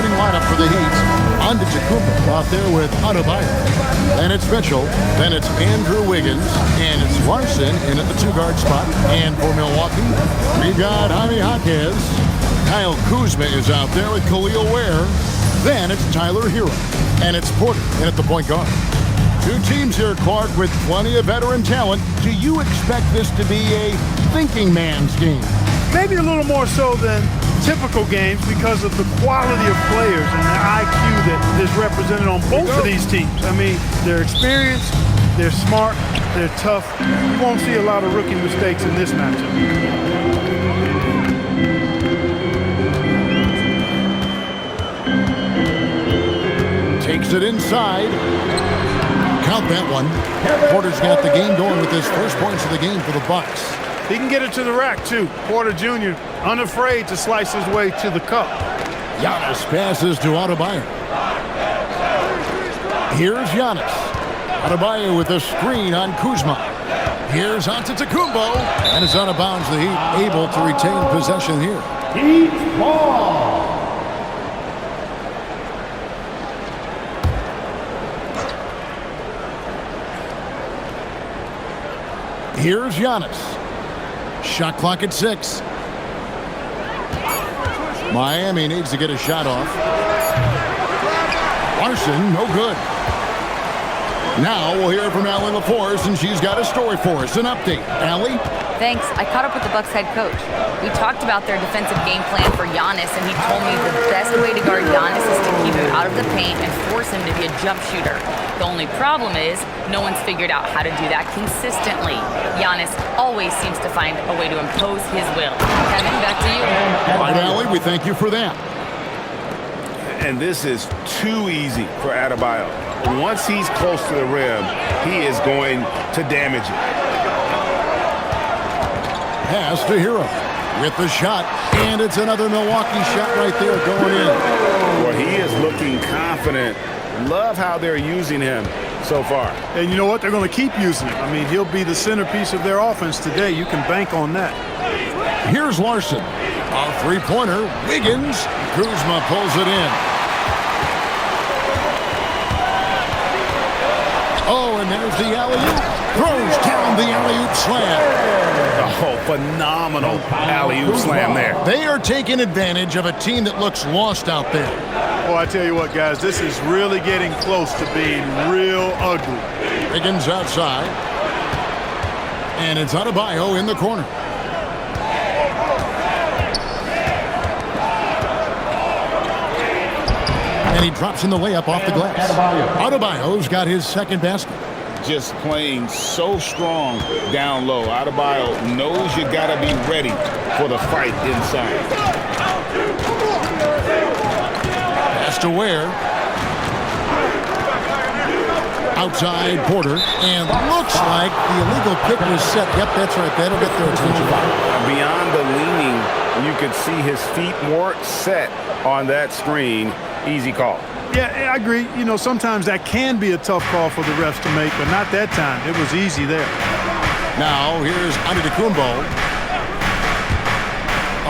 starting lineup for the Heat. Antetokounmpo out there with Adebayo. Then it's Mitchell. Then it's Andrew Wiggins. And it's Larson in at the two-guard spot. And for Milwaukee, we've got Jaime Jaquez. Kyle Kuzma is out there with Khalil Ware. Then it's Tyler Hero. And it's Porter in at the point guard. Two teams here, Clark, with plenty of veteran talent. Do you expect this to be a thinking man's game? Maybe a little more so than typical games because of the quality of players and the IQ that is represented on both of these teams. I mean, they're experienced, they're smart, they're tough. You won't see a lot of rookie mistakes in this matchup. Takes it inside. Count that one. Porter's got the game going with his first points of the game for the Bucks. He can get it to the rack, too. Porter Jr. unafraid to slice his way to the cup. Giannis passes to Adebayo. Here's Giannis. Adebayo with a screen on Kuzma. Here's Antetokounmpo. And it's out of bounds. The Heat able to retain possession here. Heat ball. Here's Giannis. Shot clock at 6. Miami needs to get a shot off. Larson, no good. Now we'll hear from Allie LaForce, and she's got a story for us. An update. Allie? Thanks. I caught up with the Bucks head coach. We talked about their defensive game plan for Giannis, and he told me the best way to guard Giannis is to keep him out of the paint and force him to be a jump shooter. The only problem is no one's figured out how to do that consistently. Giannis always seems to find a way to impose his will. Kevin, back to you. All right, Allie, we thank you for that. And this is too easy for Adebayo. Once he's close to the rim, he is going to damage it. Pass to Hero with the shot, and it's another Milwaukee shot right there going in. Well, he is looking confident. Love how they're using him so far. And you know what? They're going to keep using him. I mean, he'll be the centerpiece of their offense today. You can bank on that. Here's Larson. A three-pointer. Wiggins. Kuzma pulls it in. Oh, and there's the alley-oop. Throws down the alley-oop slam. Oh, phenomenal alley-oop slam there. They are taking advantage of a team that looks lost out there. Oh, I tell you what, guys, this is really getting close to being real ugly. Wiggins outside. And it's Adebayo in the corner. And he drops in the layup off the glass. Adebayo's got his second basket. Just playing so strong down low. Adebayo knows you got to be ready for the fight inside. Pass to Ware. Outside Porter. And looks like the illegal pick was set. Yep, that's right. That'll get their attention. Beyond the leaning, you could see his feet more set on that screen. Easy call. Yeah, I agree. You know, sometimes that can be a tough call for the refs to make, but not that time. It was easy there. Now, here's Antetokounmpo.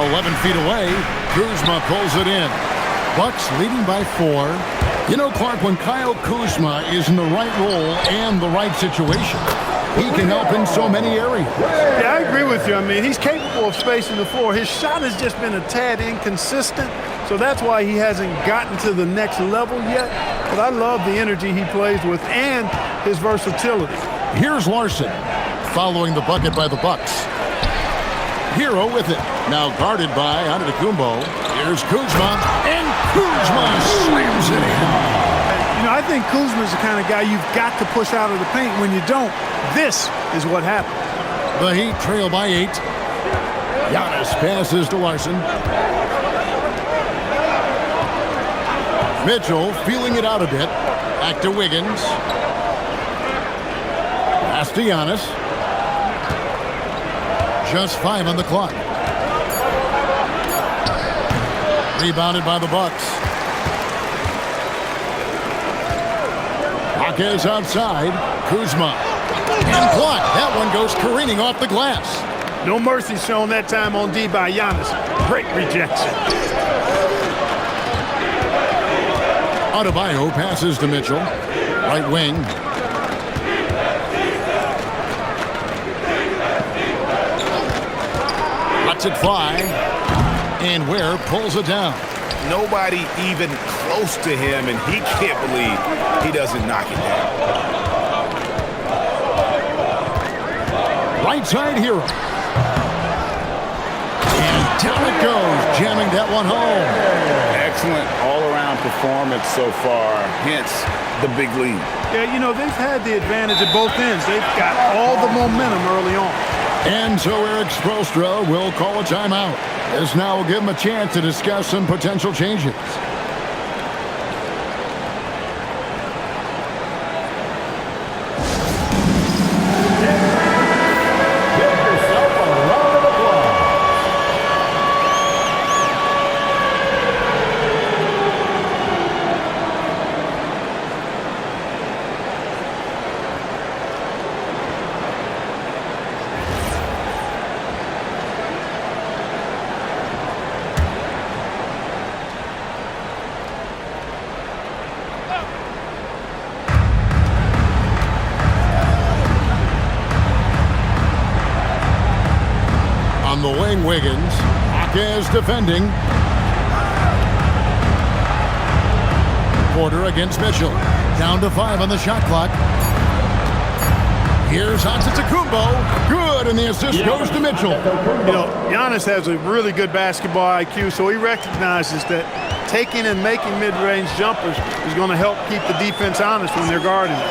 11 feet away. Kuzma pulls it in. Bucks leading by 4. You know, Clark, when Kyle Kuzma is in the right role and the right situation, he can help in so many areas. Yeah, I agree with you. I mean, he's capable of spacing the floor. His shot has just been a tad inconsistent, so that's why he hasn't gotten to the next level yet. But I love the energy he plays with and his versatility. Here's Larson following the bucket by the Bucks. Hero with it. Now guarded by Antetokounmpo. Here's Kuzma, and Kuzma slams it in. You know, I think Kuzma's the kind of guy you've got to push out of the paint. When you don't, this is what happens. The Heat trail by 8. Giannis passes to Larson. Mitchell feeling it out a bit. Back to Wiggins. Pass to Giannis. Just 5 on the clock. Rebounded by the Bucks. Jaquez outside. Kuzma. And blocked. That one goes careening off the glass. No mercy shown that time on D by Giannis. Great rejection. Adebayo passes to Mitchell. Right wing. Lets it fly. And Ware pulls it down. Nobody even close to him, and he can't believe he doesn't knock it down. Right side Hero. And down it goes, jamming that one home. Excellent all-around performance so far, hence the big lead. Yeah, you know, they've had the advantage at both ends. They've got all the momentum early on. And so Eric Spoelstra will call a timeout. This now will give him a chance to discuss some potential changes. On the wing, Wiggins. Hawkes defending. Porter against Mitchell. Down to 5 on the shot clock. Here's Antetokounmpo. Good, and the assist goes to Mitchell. You know, Giannis has a really good basketball IQ, so he recognizes that taking and making mid-range jumpers is going to help keep the defense honest when they're guarding it.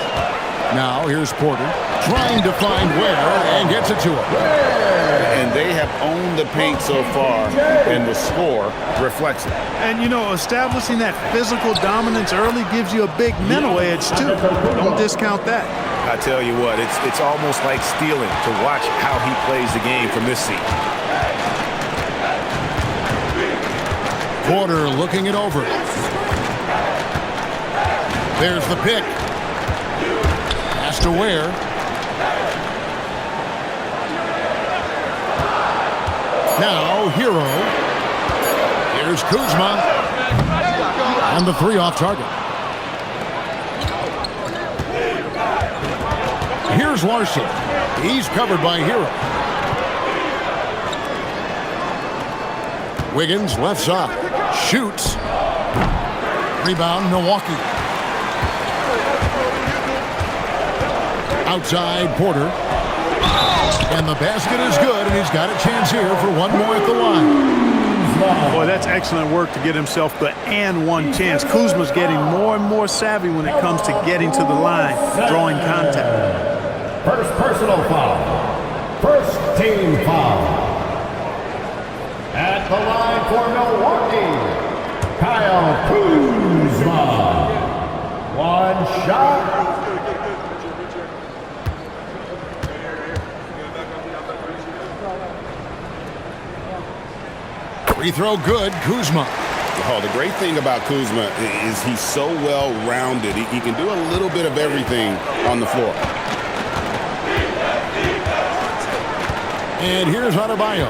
Now here's Porter trying to find Ware and gets it to him. And they have owned the paint so far, and the score reflects it. And, you know, establishing that physical dominance early gives you a big mental edge, too. Don't discount that. I tell you what, it's almost like stealing to watch how he plays the game from this seat. Porter looking it over. There's the pick. Pass to Ware. Now Hero. Here's Kuzma. And the 3 off target. Here's Larson. He's covered by Hero. Wiggins left side. Shoots. Rebound Milwaukee. Outside Porter. And the basket is good, and he's got a chance here for one more at the line. Boy, that's excellent work to get himself the and one chance. Kuzma's getting more and more savvy when it comes to getting to the line, drawing contact. First personal foul. First team foul. At the line for Milwaukee, Kyle Kuzma. One shot. Free throw good, Kuzma. Oh, the great thing about Kuzma is he's so well-rounded. He can do a little bit of everything on the floor. And here's Adebayo.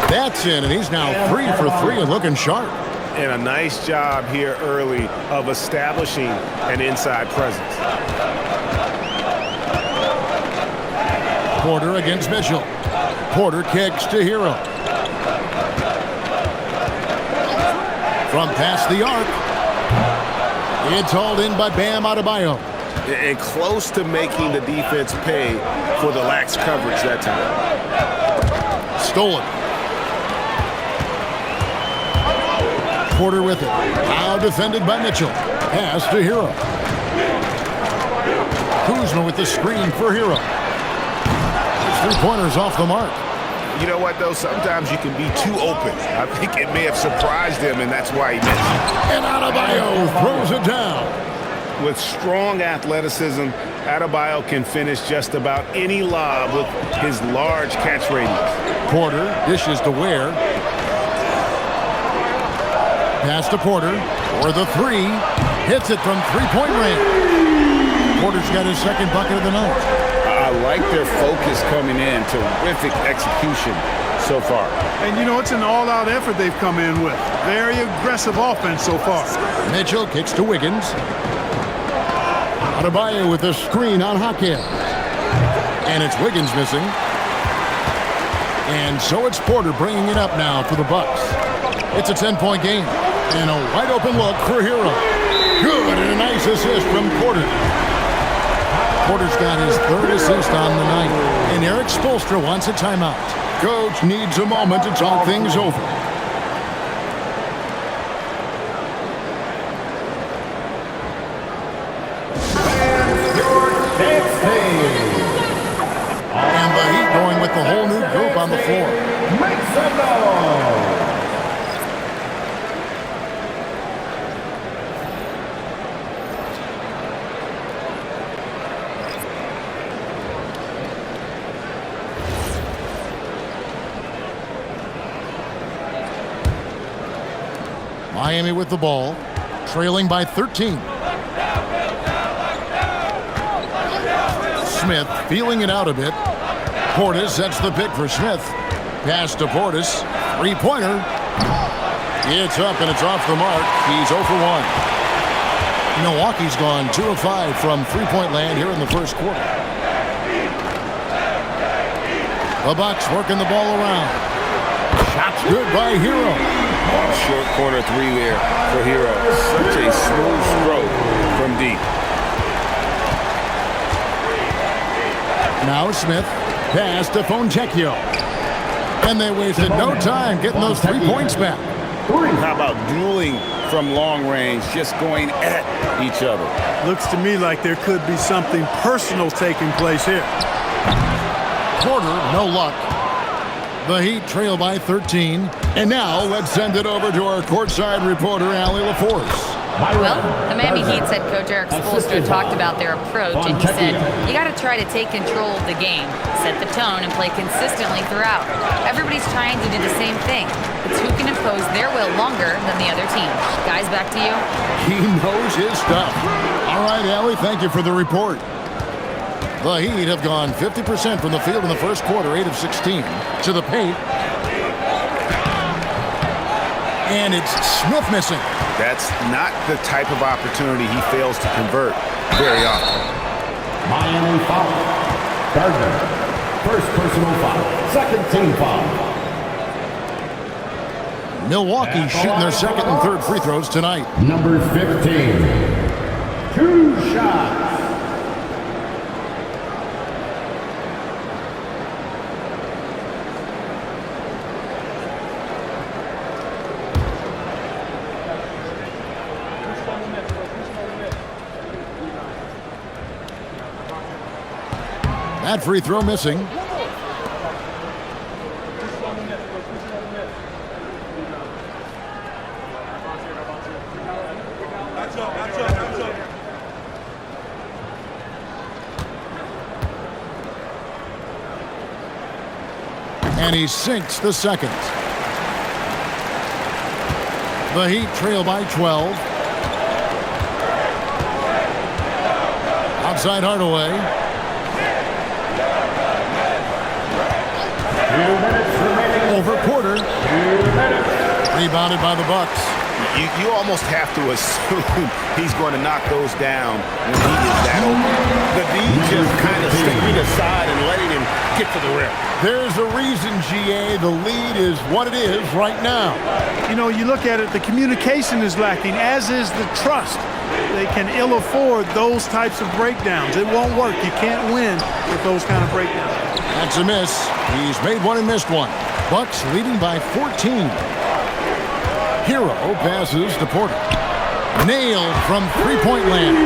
That's in, and he's now 3 for 3 and looking sharp. And a nice job here early of establishing an inside presence. Porter against Mitchell. Porter kicks to Hero. From past the arc. It's hauled in by Bam Adebayo. And close to making the defense pay for the lax coverage that time. Stolen. Porter with it. Now defended by Mitchell. Pass to Hero. Kuzma with the screen for Hero. 3-pointers off the mark. You know what, though? Sometimes you can be too open. I think it may have surprised him, and that's why he missed. And Adebayo throws it down. With strong athleticism, Adebayo can finish just about any lob with his large catch radius. Porter dishes to Ware. Pass to Porter for the 3. Hits it from 3-point range. Porter's got his second bucket of the night. I like their focus coming in. Terrific execution so far. And, you know, it's an all-out effort they've come in with. Very aggressive offense so far. Mitchell kicks to Wiggins. Adebayo with the screen on Hakim. And it's Wiggins missing. And so it's Porter bringing it up now for the Bucks. It's a 10-point game. And a wide-open look for Hero. Good, and a nice assist from Porter. Porter's got his third assist on the night. And Eric Spoelstra wants a timeout. Coach needs a moment to talk things over. And the Heat going with the whole new group on the floor. Make some noise. Miami with the ball, trailing by 13. Smith feeling it out a bit. Portis sets the pick for Smith. Pass to Portis. Three-pointer. It's up and it's off the mark. He's 0 for 1. Milwaukee's gone 2 of 5 from three-point land here in the first quarter. The Bucks working the ball around. Shots good by Hero. Short corner three there for Hero. Such a smooth stroke from deep. Now Smith. Pass to Fontecchio. And they wasted no time getting those 3 points back. How about dueling from long range, just going at each other? Looks to me like there could be something personal taking place here. Porter, no luck. The Heat trail by 13. And now let's send it over to our courtside reporter, Allie LaForce. Well, the Miami Heat's head coach Eric Spoelstra talked about their approach, and he said, you got to try to take control of the game, set the tone, and play consistently throughout. Everybody's trying to do the same thing. It's who can impose their will longer than the other team. Guys, back to you. He knows his stuff. All right, Allie, thank you for the report. The Heat have gone 50% from the field in the first quarter, 8 of 16. To the paint. And it's Smith missing. That's not the type of opportunity he fails to convert very often. Miami foul. Gardner. First personal foul. Second team foul. Milwaukee shooting their second and third free throws tonight. Number 15. 2 shots. That free throw missing. And he sinks the second. The Heat trail by 12. Outside Hardaway. 2 minutes remaining. Over Porter. 2 minutes. Rebounded by the Bucks. You almost have to assume he's going to knock those down when he is that open. The D just kind of stepping aside and letting him get to the rim. There's a reason, GA, the lead is what it is right now. You know, you look at it, the communication is lacking, as is the trust. They can ill afford those types of breakdowns. It won't work. You can't win with those kind of breakdowns. That's a miss. He's made one and missed one. Bucks leading by 14. Hero passes to Porter. Nailed from three-point land.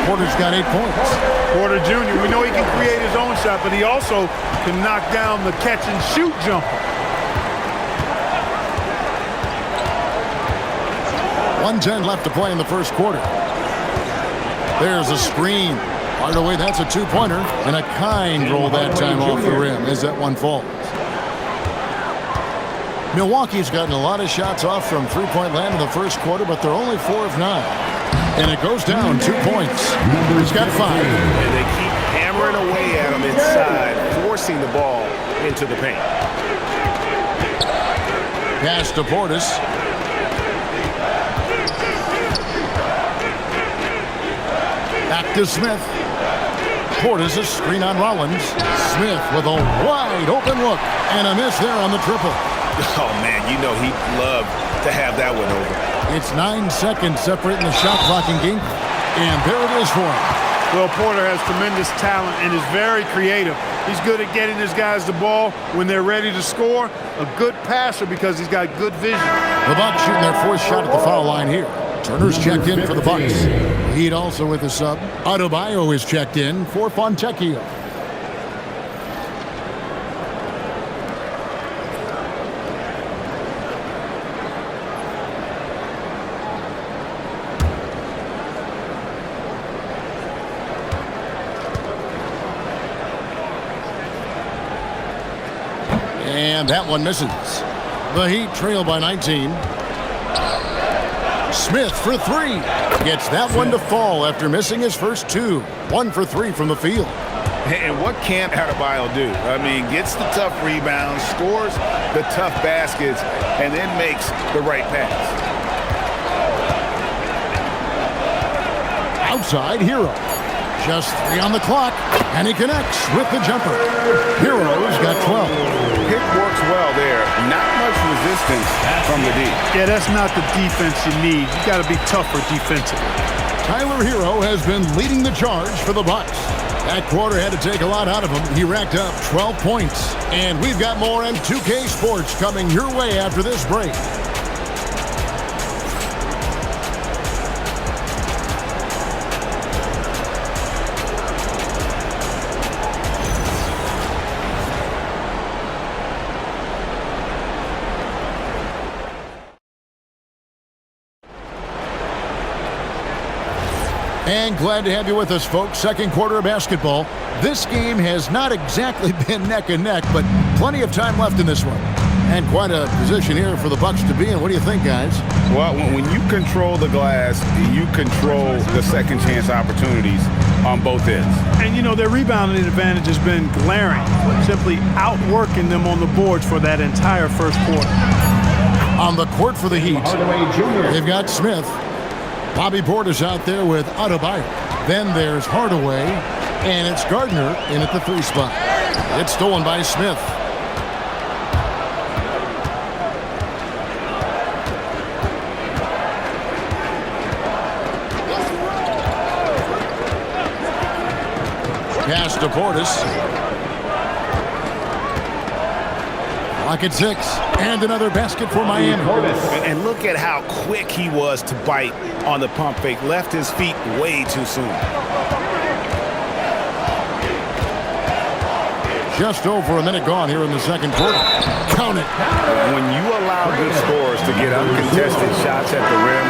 Porter's got 8 points. Porter Jr., we know he can create his own shot, but he also can knock down the catch-and-shoot jumper. 1:10 left to play in the first quarter. There's a screen. Hardaway, that's a two-pointer. And a kind roll that time off the rim as that one falls. Milwaukee's gotten a lot of shots off from three-point land in the first quarter, but they're only 4 of 9. And it goes down 2 points. He's got 5. And they keep hammering away at him inside, forcing the ball into the paint. Pass to Portis. Back to Smith. Portis a screen on Rollins. Smith with a wide open look and a miss there on the triple. Oh, man, you know he'd love to have that one over. It's 9 seconds separating the shot clock and game. And there it is for him. Well, Porter has tremendous talent and is very creative. He's good at getting his guys the ball when they're ready to score. A good passer because he's got good vision. The Bucks shooting their fourth shot at the foul line here. Turner's checked in for the Bucks. Heat also with the sub. Adebayo is checked in for Fontecchio. And that one misses. The Heat trail by 19. Smith for three. Gets that one to fall after missing his first two. 1 for 3 from the field. And what can Adebayo do? I mean, gets the tough rebounds, scores the tough baskets, and then makes the right pass. Outside, Hero. Just 3 on the clock, and he connects with the jumper. Hero's got 12. Pick works well there. Not much resistance from the D. Yeah, that's not the defense you need. You got to be tougher defensively. Tyler Hero has been leading the charge for the Bucks. That quarter had to take a lot out of him. He racked up 12 points. And we've got more M2K Sports coming your way after this break. And glad to have you with us, folks. Second quarter of basketball. This game has not exactly been neck and neck, but plenty of time left in this one. And quite a position here for the Bucks to be in. What do you think, guys? Well, when you control the glass, you control the second chance opportunities on both ends. And, you know, their rebounding advantage has been glaring, simply outworking them on the boards for that entire first quarter. On the court for the Heat, they've got Smith. Bobby Portis out there with Adebayo. Then there's Hardaway, and it's Gardner in at the 3 spot. It's stolen by Smith. Pass to Portis. Clock at 6, and another basket for Miami. And look at how quick he was to bite on the pump fake. Left his feet way too soon. Just over a minute gone here in the second quarter. Count it. When you allow good scorers to get uncontested shots at the rim,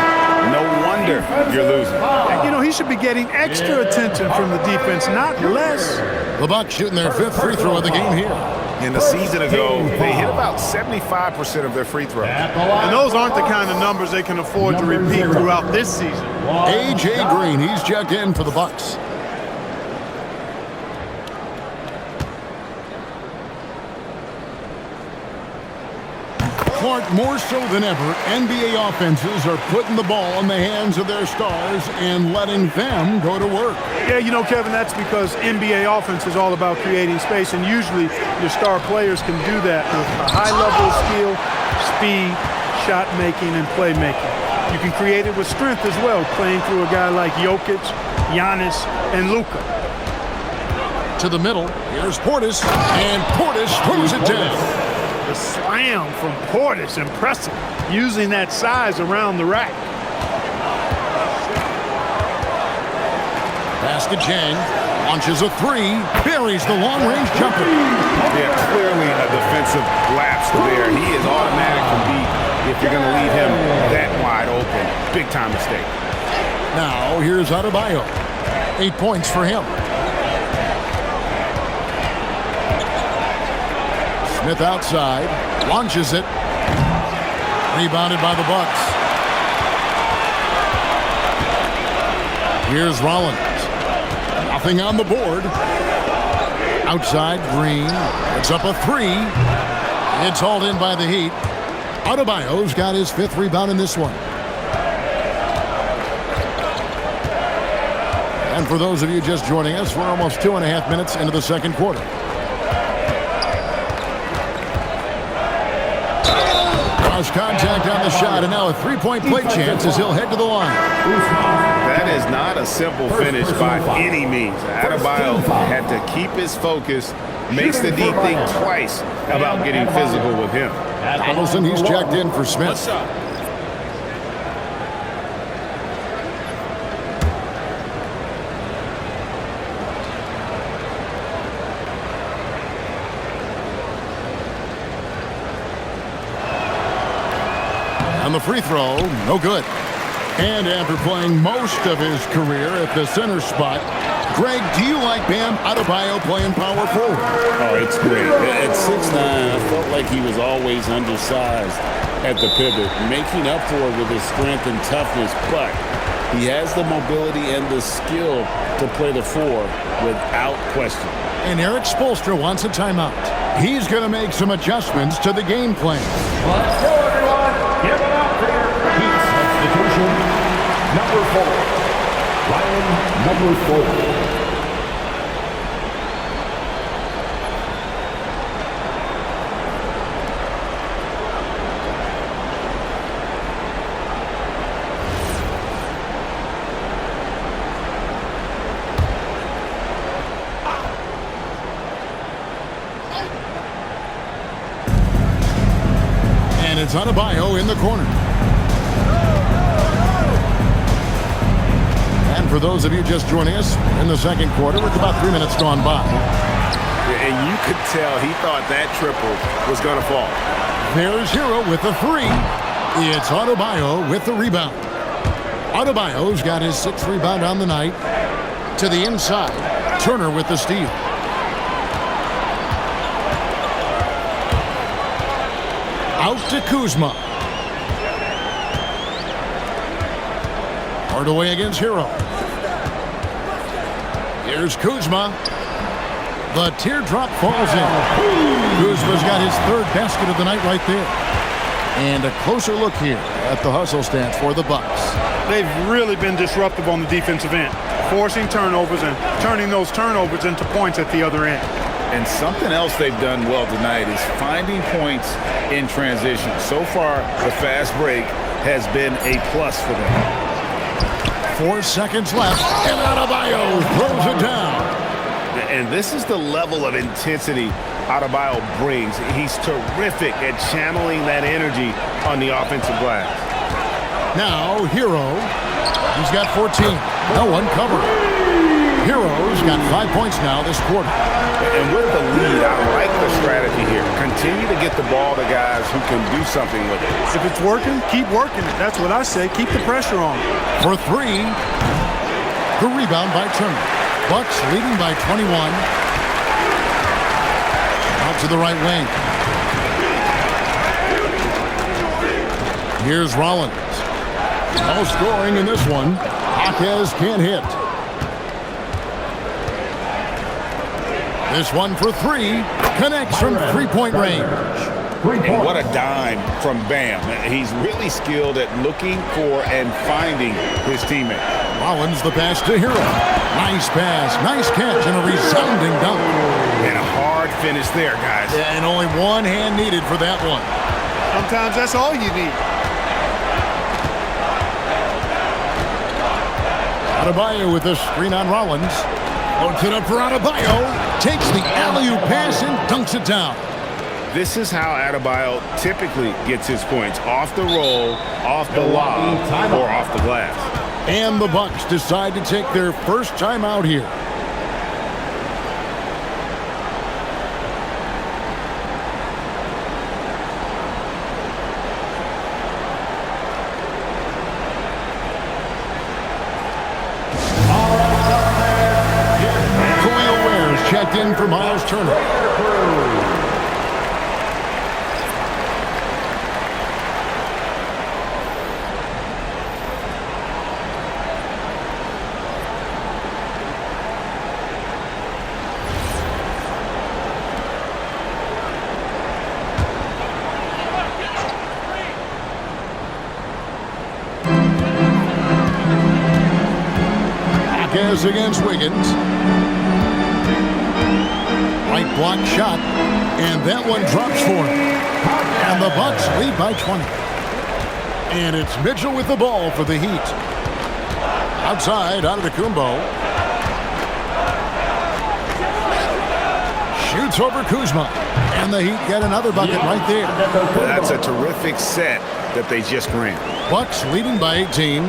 no wonder you're losing. And, you know, he should be getting extra attention from the defense, not less. The Bucks shooting their 5th free throw of the game here. And a season ago, they hit about 75% of their free throws. And those aren't the kind of numbers they can afford to repeat throughout this season. A.J. Green, he's checked in for the Bucks. Clark, more so than ever, NBA offenses are putting the ball in the hands of their stars and letting them go to work. Yeah, you know, Kevin, that's because NBA offense is all about creating space, and usually your star players can do that with a high level of skill, speed, shot making, and playmaking. You can create it with strength as well, playing through a guy like Jokic, Giannis, and Luka. To the middle, here's Portis, and Portis throws it down. The slam from Portis, impressive, using that size around the rack. Basket Jang launches a 3, buries the long-range jumper. Yeah, clearly a defensive lapse there. He is automatic from deep if you're going to leave him that wide open. Big-time mistake. Now, here's Adebayo. 8 points for him. Smith outside, launches it. Rebounded by the Bucks. Here's Rollins. Nothing on the board. Outside, Green. It's up a 3. It's hauled in by the Heat. Adebayo's got his 5th rebound in this one. And for those of you just joining us, we're almost 2.5 minutes into the second quarter. Cross contact on the shot, and now a three-point play chance as he'll head to the line. That is not a simple finish by any means. Adebayo had to keep his focus, makes the D think twice about getting physical with him. Donaldson, he's checked in for Smith. What's up? And the free throw, no good. And after playing most of his career at the center spot, Greg, do you like Bam Adebayo playing power forward? Oh, it's great. At 6'9", I felt like he was always undersized at the pivot, making up for it with his strength and toughness, but he has the mobility and the skill to play the 4 without question. And Eric Spoelstra wants a timeout. He's going to make some adjustments to the game plan. Let's go, everyone. Give it up for your Heat substitution. Number 4. Ryan, number 4. It's Adebayo in the corner. And for those of you just joining us in the second quarter, with about 3 minutes gone by. And you could tell he thought that triple was going to fall. There's Hero with the 3. It's Adebayo with the rebound. Adebayo's got his 6th rebound on the night. To the inside, Turner with the steal. Out to Kuzma. Hardaway against Hero. Here's Kuzma. The teardrop falls in. Kuzma's got his 3rd basket of the night right there. And a closer look here at the hustle stance for the Bucks. They've really been disruptive on the defensive end, forcing turnovers and turning those turnovers into points at the other end. And something else they've done well tonight is finding points in transition. So far, the fast break has been a plus for them. 4 seconds left, and Adebayo throws it down. And this is the level of intensity Adebayo brings. He's terrific at channeling that energy on the offensive glass. Now, Hero. He's got 14. No one covered. Hero's got 5 points now this quarter. And with the lead, I like the strategy here. Continue to get the ball to guys who can do something with it. If it's working, keep working it. That's what I say. Keep the pressure on. For 3, the rebound by Turner. Bucks leading by 21. Out to the right wing. Here's Rollins. No scoring in this one. Jaquez can't hit. This one for 3. Connects from 3-point range. And what a dime from Bam. He's really skilled at looking for and finding his teammate. Rollins the pass to Hero. Nice pass, nice catch, and a resounding dunk. And a hard finish there, guys. And only one hand needed for that one. Sometimes that's all you need. Adebayo with a screen on Rollins. Puts it up for Adebayo. Takes the alley-oop pass and dunks it down. This is how Adebayo typically gets his points. Off the roll, off the lob, or off the glass. And the Bucks decide to take their first time out here. Checked in for Miles Turner. Giannis against Wiggins. Right block shot, and that one drops for him. And the Bucks lead by 20. And it's Mitchell with the ball for the Heat. Outside, Antetokounmpo. Shoots over Kuzma. And the Heat get another bucket right there. That's a terrific set that they just ran. Bucks leading by 18.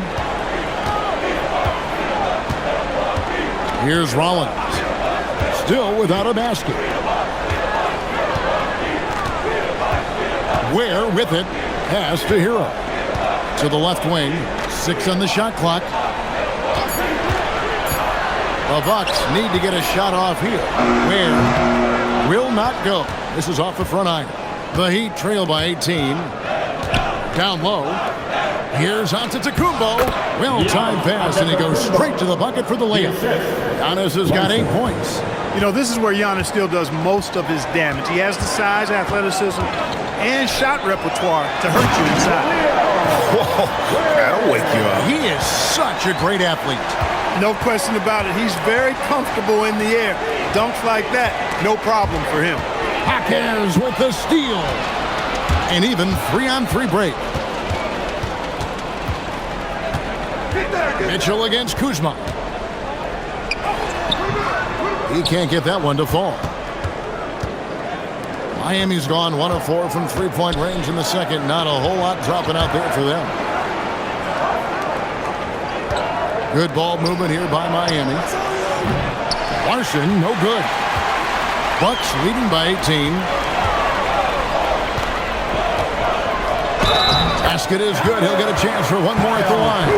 Here's Rollins. Still without a basket. Ware with it. Pass to Hero. To the left wing. 6 on the shot clock. The Bucks need to get a shot off here. Ware will not go. This is off the front iron. The Heat trail by 18. Down low. Here's Antetokounmpo. Well-timed pass, and he goes straight to the bucket for the layup. Giannis has got 8 points. You know, this is where Giannis still does most of his damage. He has the size, athleticism, and shot repertoire to hurt you inside. Whoa, that'll wake you up. He is such a great athlete. No question about it. He's very comfortable in the air. Dunks like that, no problem for him. Jaquez with the steal. And even 3-on-3 break. Mitchell against Kuzma. He can't get that one to fall. Miami's gone 1 of 4 from three-point range in the second. Not a whole lot dropping out there for them. Good ball movement here by Miami. Larson, no good. Bucks leading by 18. Basket is good. He'll get a chance for one more at the line.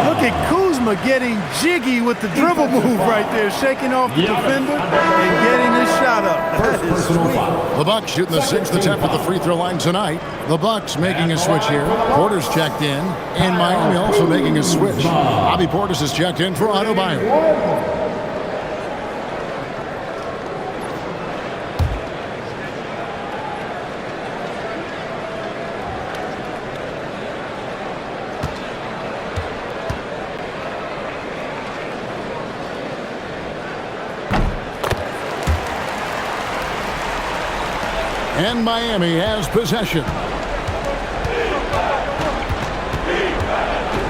Look at Kuzma getting jiggy with the dribble move right there, shaking off the defender and getting his shot up. That is sweet. The Bucks shooting the 6th attempt at the free throw line tonight. The Bucks making a switch here. Porter's checked in, and Miami also making a switch. Bobby Portis is checked in for Otto Byer. And Miami has possession.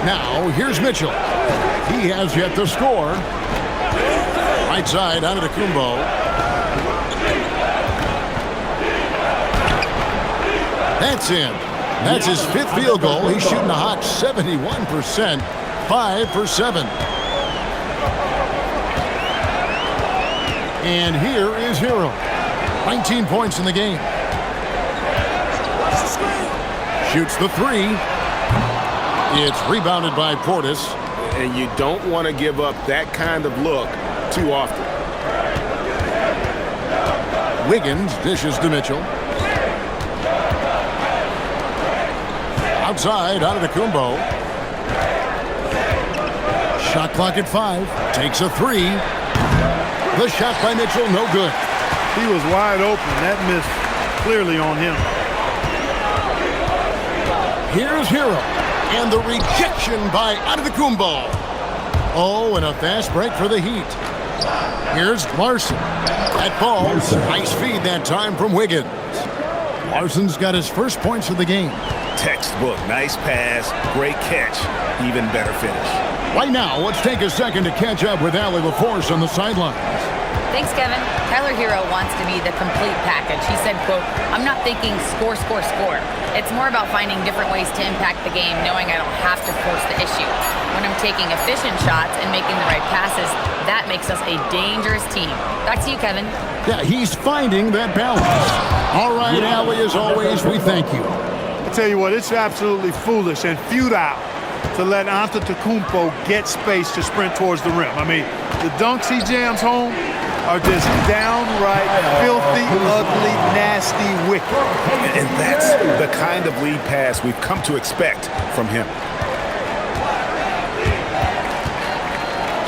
Now, here's Mitchell. He has yet to score. Right side, Antetokounmpo. That's in. That's his 5th field goal. He's shooting a hot 71%. 5 for 7. And here is Hero. 19 points in the game. Shoots the 3. It's rebounded by Portis. And you don't want to give up that kind of look too often. Wiggins dishes to Mitchell. Outside, Antetokounmpo. Shot clock at 5. Takes a 3. The shot by Mitchell, no good. He was wide open. That missed clearly on him. Here's Hero. And the rejection by Antetokounmpo. Oh, and a fast break for the Heat. Here's Larson. That ball, nice feed that time from Wiggins. Larson's got his first points of the game. Textbook, nice pass, great catch, even better finish. Right now, let's take a second to catch up with Allie LaForce on the sidelines. Thanks, Kevin. Tyler Hero wants to be the complete package. He said, quote, "I'm not thinking score, score, score. It's more about finding different ways to impact the game, knowing I don't have to force the issue. When I'm taking efficient shots and making the right passes, that makes us a dangerous team." Back to you, Kevin. Yeah, he's finding that balance. All right, Allie, as always, we thank you. I tell you what, it's absolutely foolish and futile to let Antetokounmpo get space to sprint towards the rim. I mean, the dunks he jams home are just downright filthy, ugly, nasty, wicked. And that's the kind of lead pass we've come to expect from him.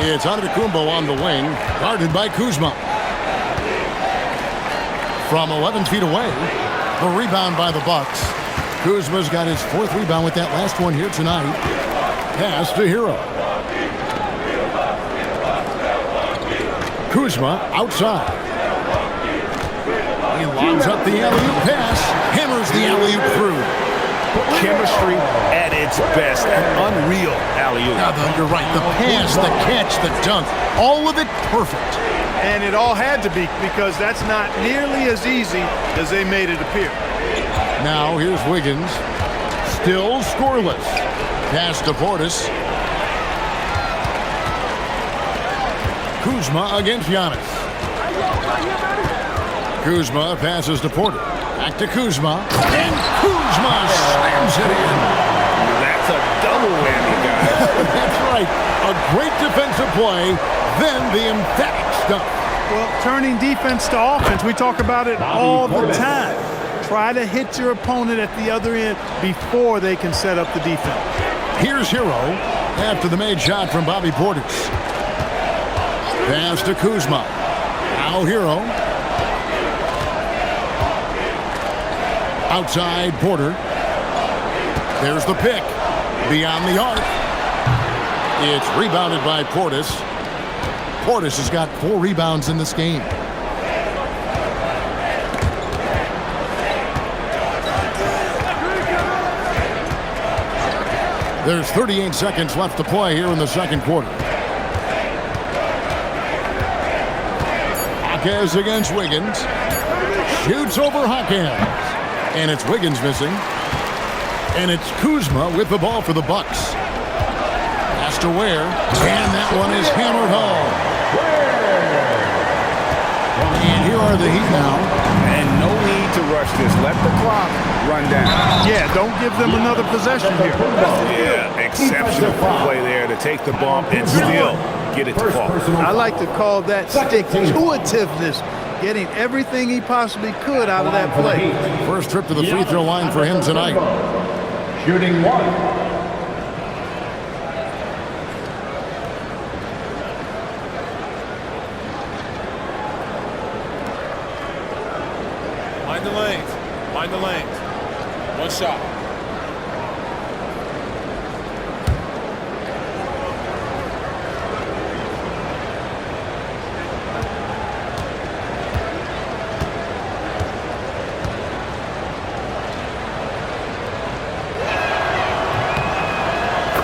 It's Antetokounmpo on the wing, guarded by Kuzma. From 11 feet away, the rebound by the Bucks. Kuzma's got his 4th rebound with that last one here tonight. Pass to Hero. Kuzma outside. He lobs up the alley-oop pass, hammers the alley-oop through. Chemistry at its best. An unreal alley-oop. Yeah, you're right. The pass, the catch, the dunk, all of it perfect. And it all had to be, because that's not nearly as easy as they made it appear. Now here's Wiggins. Still scoreless. Pass to Portis. Kuzma against Giannis. Kuzma passes to Porter. Back to Kuzma. And Kuzma slams it in. That's a double whammy, guys. That's right. A great defensive play, then the emphatic stuff. Well, turning defense to offense, we talk about it all the time. Try to hit your opponent at the other end before they can set up the defense. Here's Hero after the made shot from Bobby Portis. Pass to Kuzma. Now Hero. Outside Porter. There's the pick. Beyond the arc. It's rebounded by Portis. Portis has got 4 rebounds in this game. There's 38 seconds left to play here in the second quarter. Hawkins against Wiggins. Shoots over Hawkins. And it's Wiggins missing. And it's Kuzma with the ball for the Bucks. Pass to Ware. And that one is hammered home. And here are the Heat now. And no need to rush this. Let the clock run down. Yeah, don't give them another possession here. Yeah, exceptional play there to take the bump and still get it to fall. I like to call that stick-to-itiveness, getting everything he possibly could out of that play. First trip to the free throw line for him tonight. Shooting 1. Mind the lanes. Mind the lanes. One shot.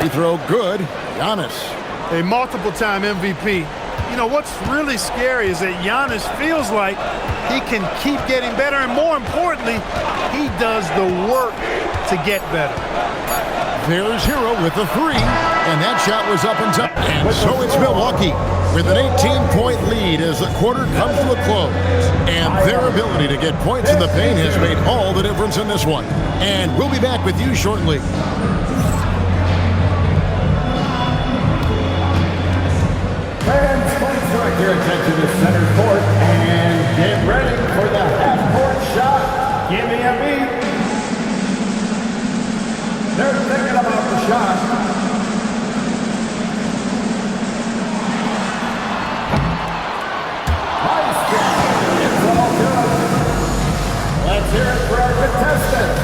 Free throw good. Giannis. A multiple-time MVP. You know, what's really scary is that Giannis feels like he can keep getting better, and more importantly, he does the work to get better. There's Hero with the 3, and that shot was up and top. And so it's Milwaukee with an 18-point lead as the quarter comes to a close. And their ability to get points in the paint has made all the difference in this one. And we'll be back with you shortly. Fans, please direct your attention to center court and get ready for the half-court shot. Give me a beat. They're thinking about the shot. Nice catch. It's all good. Let's hear it for our contestants.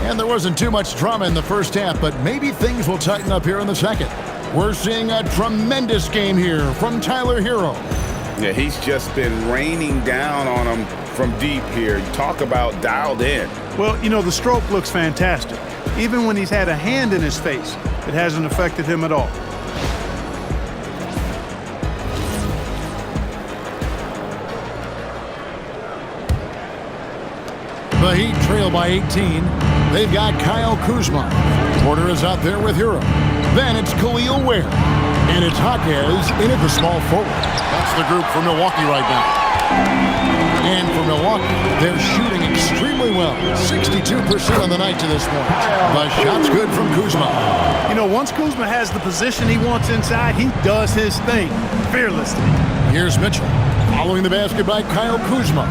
And there wasn't too much drama in the first half, but maybe things will tighten up here in the second. We're seeing a tremendous game here from Tyler Hero. Yeah, he's just been raining down on him from deep here. Talk about dialed in. Well, you know, the stroke looks fantastic. Even when he's had a hand in his face, it hasn't affected him at all. The Heat trail by 18. They've got Kyle Kuzma. Porter is out there with Hero. Then it's Khalil Ware. And it's Jaquez in at the small forward. That's the group for Milwaukee right now. And for Milwaukee, they're shooting extremely well. 62% on the night to this point. The shot's good from Kuzma. You know, once Kuzma has the position he wants inside, he does his thing fearlessly. Here's Mitchell. Following the basket by Kyle Kuzma.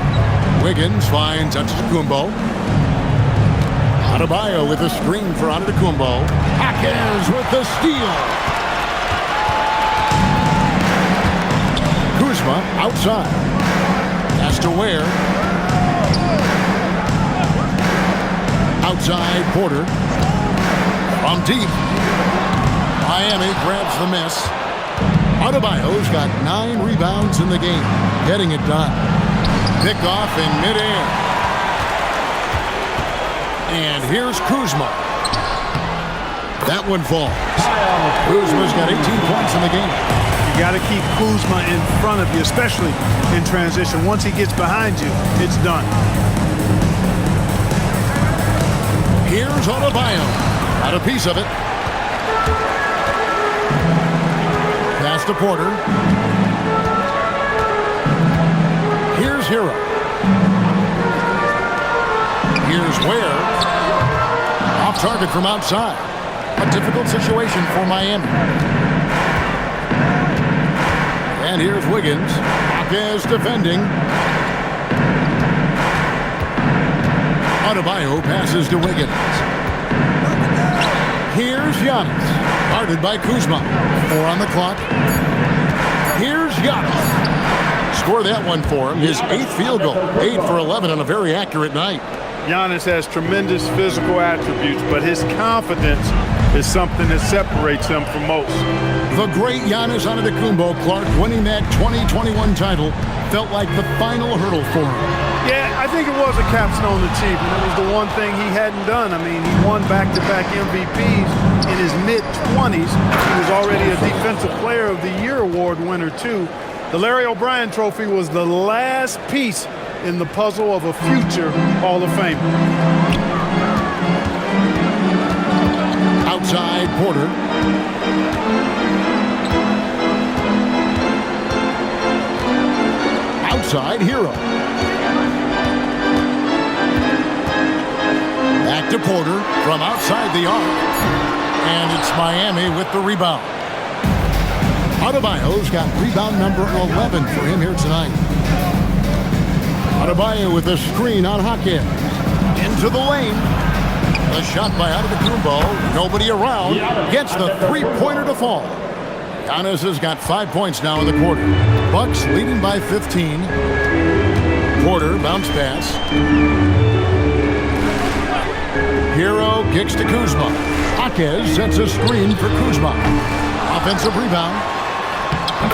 Wiggins finds Antetokounmpo. Adebayo with a screen for Antetokounmpo. Jaquez with the steal. Kuzma outside. Has to Ware. Outside Porter. From deep. Miami grabs the miss. Adebayo's got 9 rebounds in the game. Getting it done. Pickoff in midair. And here's Kuzma. That one falls. Kuzma's got 18 points in the game. You got to keep Kuzma in front of you, especially in transition. Once he gets behind you, it's done. Here's Adebayo. Got a piece of it. Pass to Porter. Here's Hero. Here's Ware. Off target from outside. A difficult situation for Miami. And here's Wiggins. Jaquez defending. Adebayo passes to Wiggins. Here's Giannis. Guarded by Kuzma. 4 on the clock. Here's Giannis. Score that one for him. His 8th field goal. 8 for 11 on a very accurate night. Giannis has tremendous physical attributes, but his confidence is something that separates him from most. The great Giannis Antetokounmpo, Clark, winning that 2021 title felt like the final hurdle for him. Yeah, I think it was a capstone achievement. It was the one thing he hadn't done. I mean, he won back-to-back MVPs in his mid-20s. He was already a Defensive Player of the Year award winner, too. The Larry O'Brien Trophy was the last piece in the puzzle of a future Hall of Famer. Outside Porter. Outside Hero. Back to Porter from outside the arc. And it's Miami with the rebound. Adebayo's got rebound number 11 for him here tonight. Adebayo with a screen on Jaquez. Into the lane. A shot by Antetokounmpo. Nobody around. Gets the three-pointer to fall. Giannis has got 5 points now in the quarter. Bucks leading by 15. Porter bounce pass. Hero kicks to Kuzma. Jaquez sets a screen for Kuzma. Offensive rebound.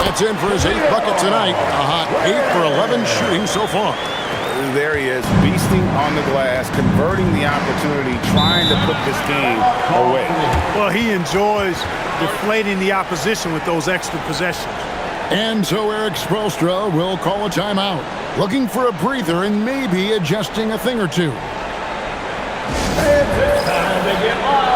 That's in for his 8th bucket tonight. A hot 8 for 11 shooting so far. There he is, beasting on the glass, converting the opportunity, trying to put this game away. Well, he enjoys deflating the opposition with those extra possessions. And so Eric Spoelstra will call a timeout, looking for a breather and maybe adjusting a thing or two. It's time to get loud.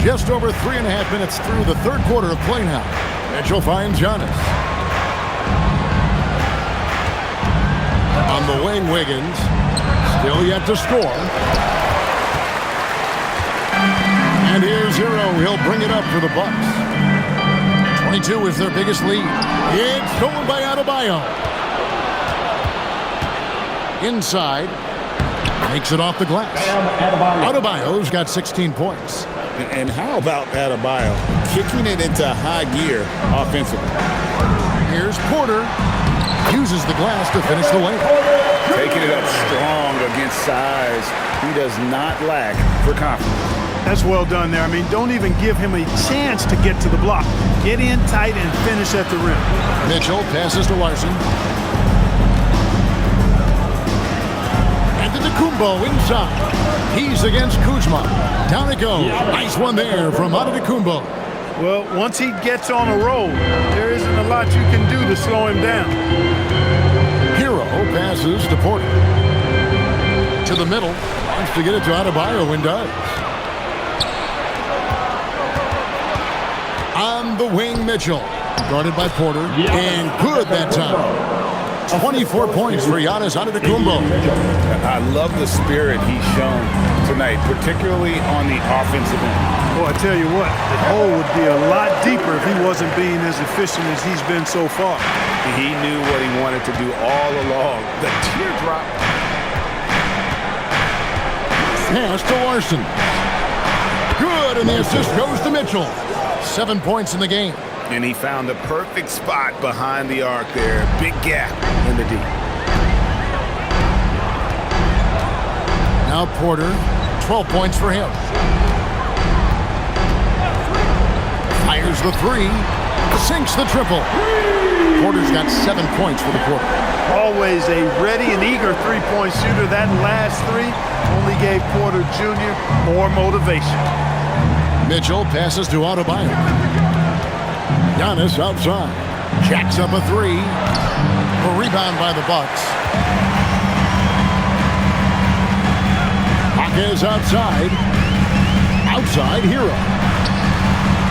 Just over 3.5 minutes through the third quarter of play now. Mitchell finds Giannis. On the wing, Wiggins. Still yet to score. And here's Hero. He'll bring it up for the Bucks. 22 is their biggest lead. It's stolen by Adebayo. Inside. Makes it off the glass. Adebayo's got 16 points. And how about Adebayo kicking it into high gear offensively? Here's Porter. Uses the glass to finish the lane. Taking it up strong against size. He does not lack for confidence. That's well done there. I mean, don't even give him a chance to get to the block. Get in tight and finish at the rim. Mitchell passes to Larson. Antetokounmpo inside. He's against Kuzma. Down it goes. Nice one there from Antetokounmpo. Well, once he gets on a roll, there isn't a lot you can do to slow him down. Hero passes to Porter. To the middle. Wants to get it to Adebayo and does. On the wing, Mitchell. Guarded by Porter. And good that time. 24 points for Giannis Antetokounmpo. I love the spirit he's shown tonight, particularly on the offensive end. Well, I tell you what, the hole would be a lot deeper if he wasn't being as efficient as he's been so far. He knew what he wanted to do all along. The teardrop. Pass to Larson. Good, and the assist goes to Mitchell. 7 points in the game. And he found the perfect spot behind the arc there. Big gap in the D. Now Porter, 12 points for him. Fires the three. Sinks the triple. Porter's got 7 points for the quarter. Always a ready and eager three-point shooter. That last three only gave Porter Jr. more motivation. Mitchell passes to Adebayo. Giannis outside. Jacks up a three. A rebound by the Bucks. Hawkins outside. Outside, Hero.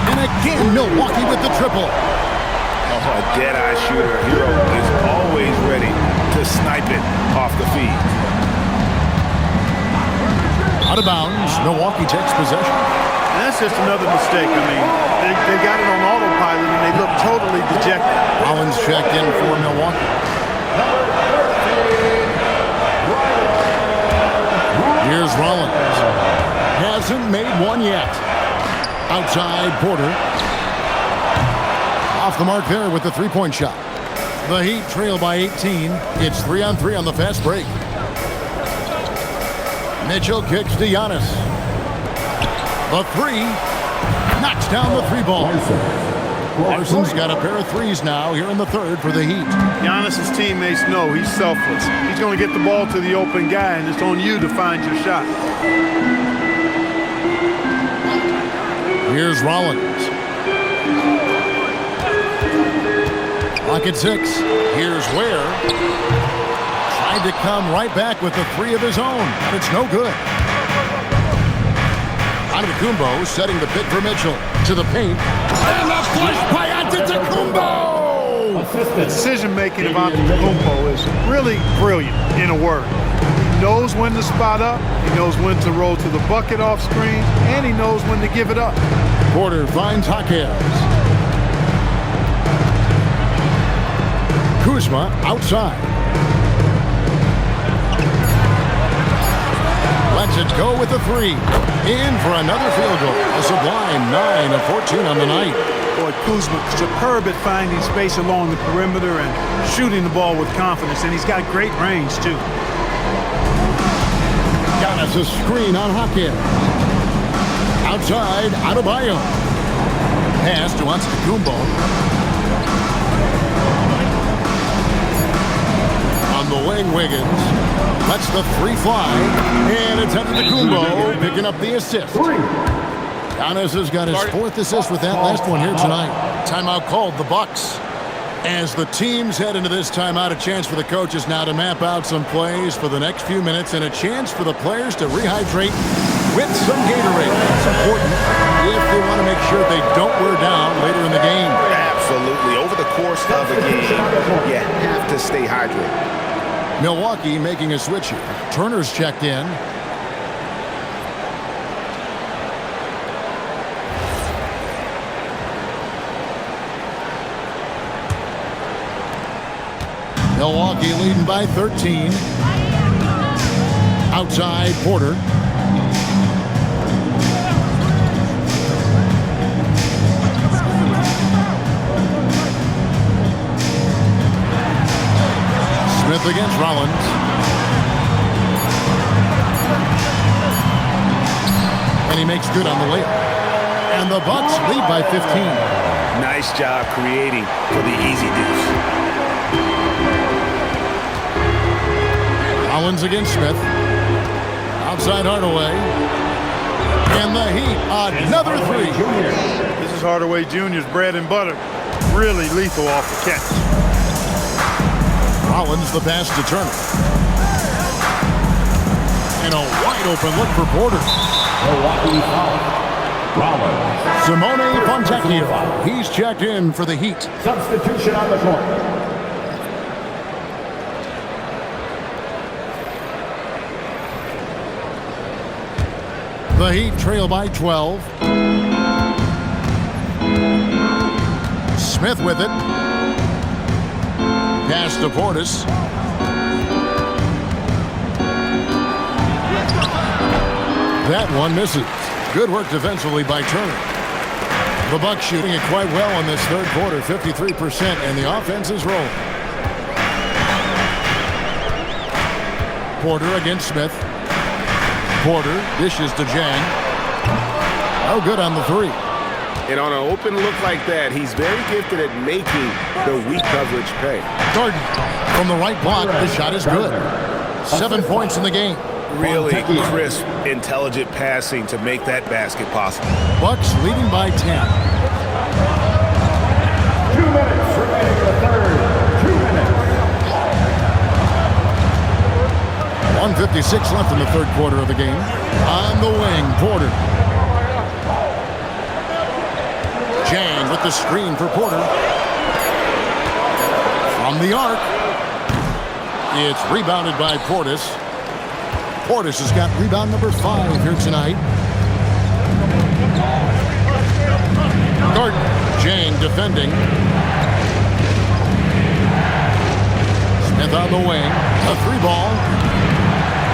And again, Milwaukee with the triple. Oh, a dead-eye shooter. Hero is always ready to snipe it off the feed. Out of bounds. Milwaukee takes possession. And that's just another mistake. I mean, they got it on autopilot and they look totally dejected. Collins checked in for Milwaukee. Here's Rollins. Hasn't made one yet. Outside, Porter. Off the mark there with the three-point shot. The Heat trail by 18. It's 3-on-3 on the fast break. Mitchell kicks to Giannis. The three. Knocks down the three ball. Larson's got a pair of threes now here in the third for the Heat. Giannis' teammates know he's selfless. He's going to get the ball to the open guy, and it's on you to find your shot. Here's Rollins. Clock at 6. Here's Ware. Tried to come right back with the three of his own, but it's no good. Antetokounmpo setting the pick for Mitchell. To the paint. And the flush by Antetokounmpo! The decision-making of Antetokounmpo is really brilliant, in a word. He knows when to spot up, he knows when to roll to the bucket off screen, and he knows when to give it up. Porter finds Hawkins. Kuzma outside. Lets it go with the three. In for another field goal. A sublime 9 of 14 on the night. Boy, Kuzma, superb at finding space along the perimeter and shooting the ball with confidence, and he's got great range, too. Giannis a screen on Hawkins. Outside, Adebayo. Pass to Antetokounmpo. On the wing, Wiggins. Lets the three fly. And it's Antetokounmpo picking up the assist. Giannis has got his fourth assist with that last one here tonight. Timeout called the Bucks. As the teams head into this timeout, a chance for the coaches now to map out some plays for the next few minutes and a chance for the players to rehydrate with some Gatorade. It's important if they want to make sure they don't wear down later in the game. Absolutely. Over the course of a game, you have to stay hydrated. Milwaukee making a switch here. Turner's checked in. Milwaukee leading by 13. Outside, Porter. against Rollins. And he makes good on the layup. And the Bucks lead by 15. Nice job creating for the easy deuce. Rollins against Smith. Outside Hardaway. And the Heat, another three. This is Hardaway Jr.'s bread and butter. Really lethal off the catch. Rollins the pass to Turner. And a wide open look for Porter. Milwaukee foul. Rollins. Simone Fontecchio. He's checked in for the Heat. Substitution on the court. The Heat trail by 12. Smith with it. Pass to Portis. That one misses. Good work defensively by Turner. The Bucks shooting it quite well in this third quarter, 53%, and the offense is rolling. Porter against Smith. Porter dishes to Jang. Oh, good on the three. And on an open look like that, he's very gifted at making the weak coverage pay. Jordan from the right block. The shot is good. 7 points in the game. Really crisp, intelligent passing to make that basket possible. Bucks leading by 10. 2 minutes remaining in the third. 2 minutes. 1:56 left in the third quarter of the game. On the wing, Porter. Jang with the screen for Porter. From the arc. It's rebounded by Portis. Portis has got rebound number 5 here tonight. Gordon. Jang defending. Smith on the wing. A 3-ball.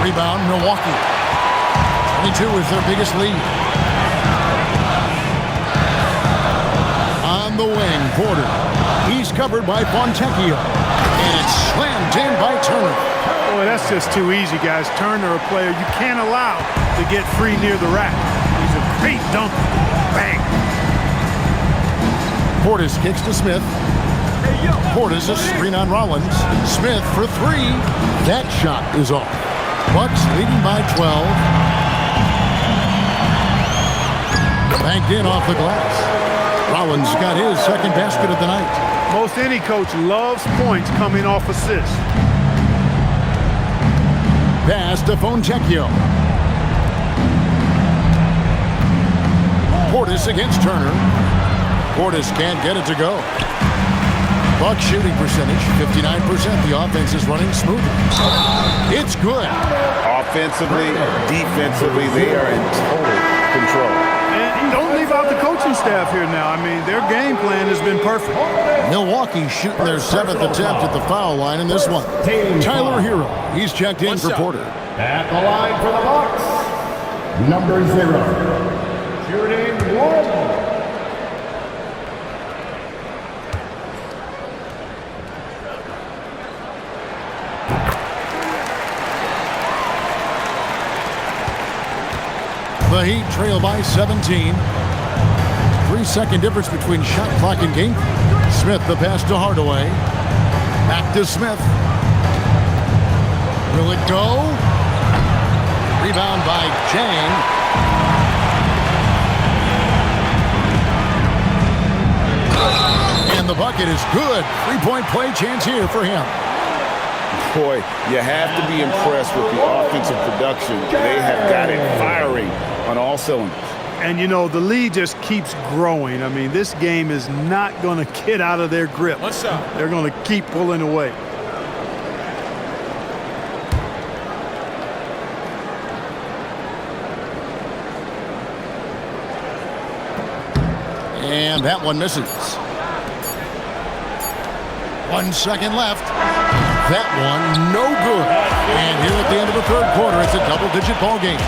Rebound, Milwaukee. 22 is their biggest lead. On the wing, Porter. He's covered by Fontecchio. And it's slammed in by Turner. Boy, that's just too easy, guys. Turner, a player you can't allow to get free near the rack. He's a great dunker. Bang. Portis kicks to Smith. Portis a screen on Rollins. Smith for 3. That shot is off. Bucks leading by 12. Banked in off the glass. Rollins got his second basket of the night. Most any coach loves points coming off assists. Pass to Fontecchio. Portis against Turner. Portis can't get it to go. Bucks shooting percentage, 59%. The offense is running smoothly. It's good. Offensively, defensively, they are in total control. And don't leave out the coaching staff here now. I mean, their game plan has been perfect. Milwaukee shooting their 7th attempt at the foul line in this one. Tyler Hero. He's checked in for Porter. At the line for the Bucks, number 0. Shooting 1. The Heat trail by 17. 3-second difference between shot clock and game. Smith the pass to Hardaway. Back to Smith. Will it go? Rebound by Jang. And the bucket is good. 3-point play chance here for him. Boy, you have to be impressed with the offensive production. They have got it firing on all cylinders. And, you know, the lead just keeps growing. I mean, this game is not going to get out of their grip. One shot. They're going to keep pulling away. And that one misses. 1 second left. That one, no good. And here at the end of the third quarter, it's a double-digit ball game.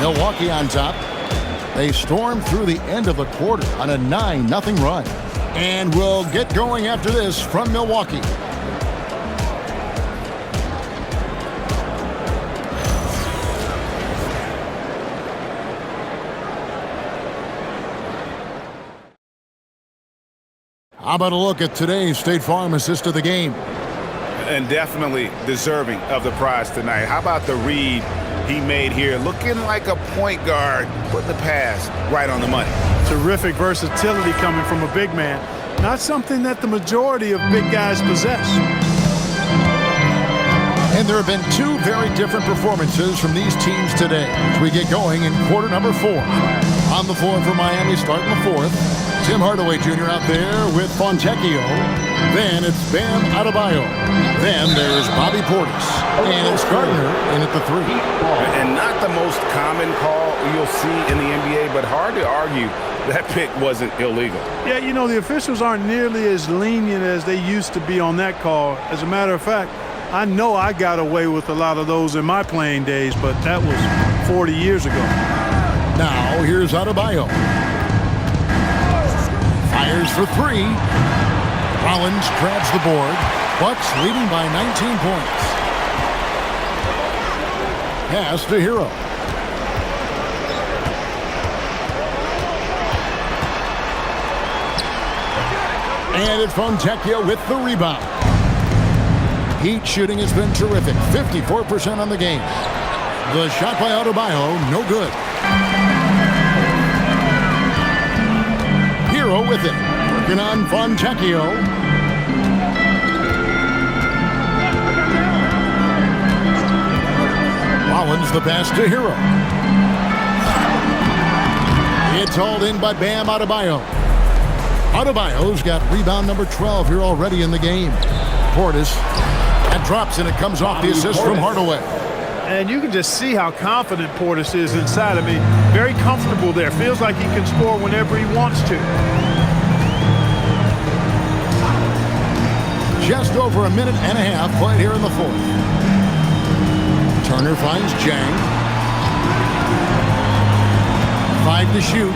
Milwaukee on top. They storm through the end of the quarter on a 9-0 run. And we'll get going after this from Milwaukee. How about a look at today's State Farm assist of the game? And definitely deserving of the prize tonight. How about the read he made here? Looking like a point guard, putting the pass right on the money. Terrific versatility coming from a big man. Not something that the majority of big guys possess. And there have been two very different performances from these teams today as we get going in quarter number 4. On the floor for Miami starting the fourth, Tim Hardaway Jr. out there with Fontecchio. Then it's Bam Adebayo. Then there's Bobby Portis. And it's Gardner in at the 3. And not the most common call you'll see in the NBA, but hard to argue that pick wasn't illegal. Yeah, you know, the officials aren't nearly as lenient as they used to be on that call. As a matter of fact, I know I got away with a lot of those in my playing days, but that was 40 years ago. Now here's Adebayo. Fires for 3. Rollins grabs the board. Bucks leading by 19 points. Pass to Hero. And it's Fontecchio with the rebound. Heat shooting has been terrific. 54% on the game. The shot by Adebayo, no good. Hero with it. Working on Fontecchio. Rollins the pass to Hero. It's hauled in by Bam Adebayo. Adebayo's got rebound number 12 here already in the game. Portis. That drops and it comes off the assist from Hardaway. And you can just see how confident Portis is inside. I mean, very comfortable there. Feels like he can score whenever he wants to. Just over a minute and a half played here in the fourth. Turner finds Jang. 5 to shoot.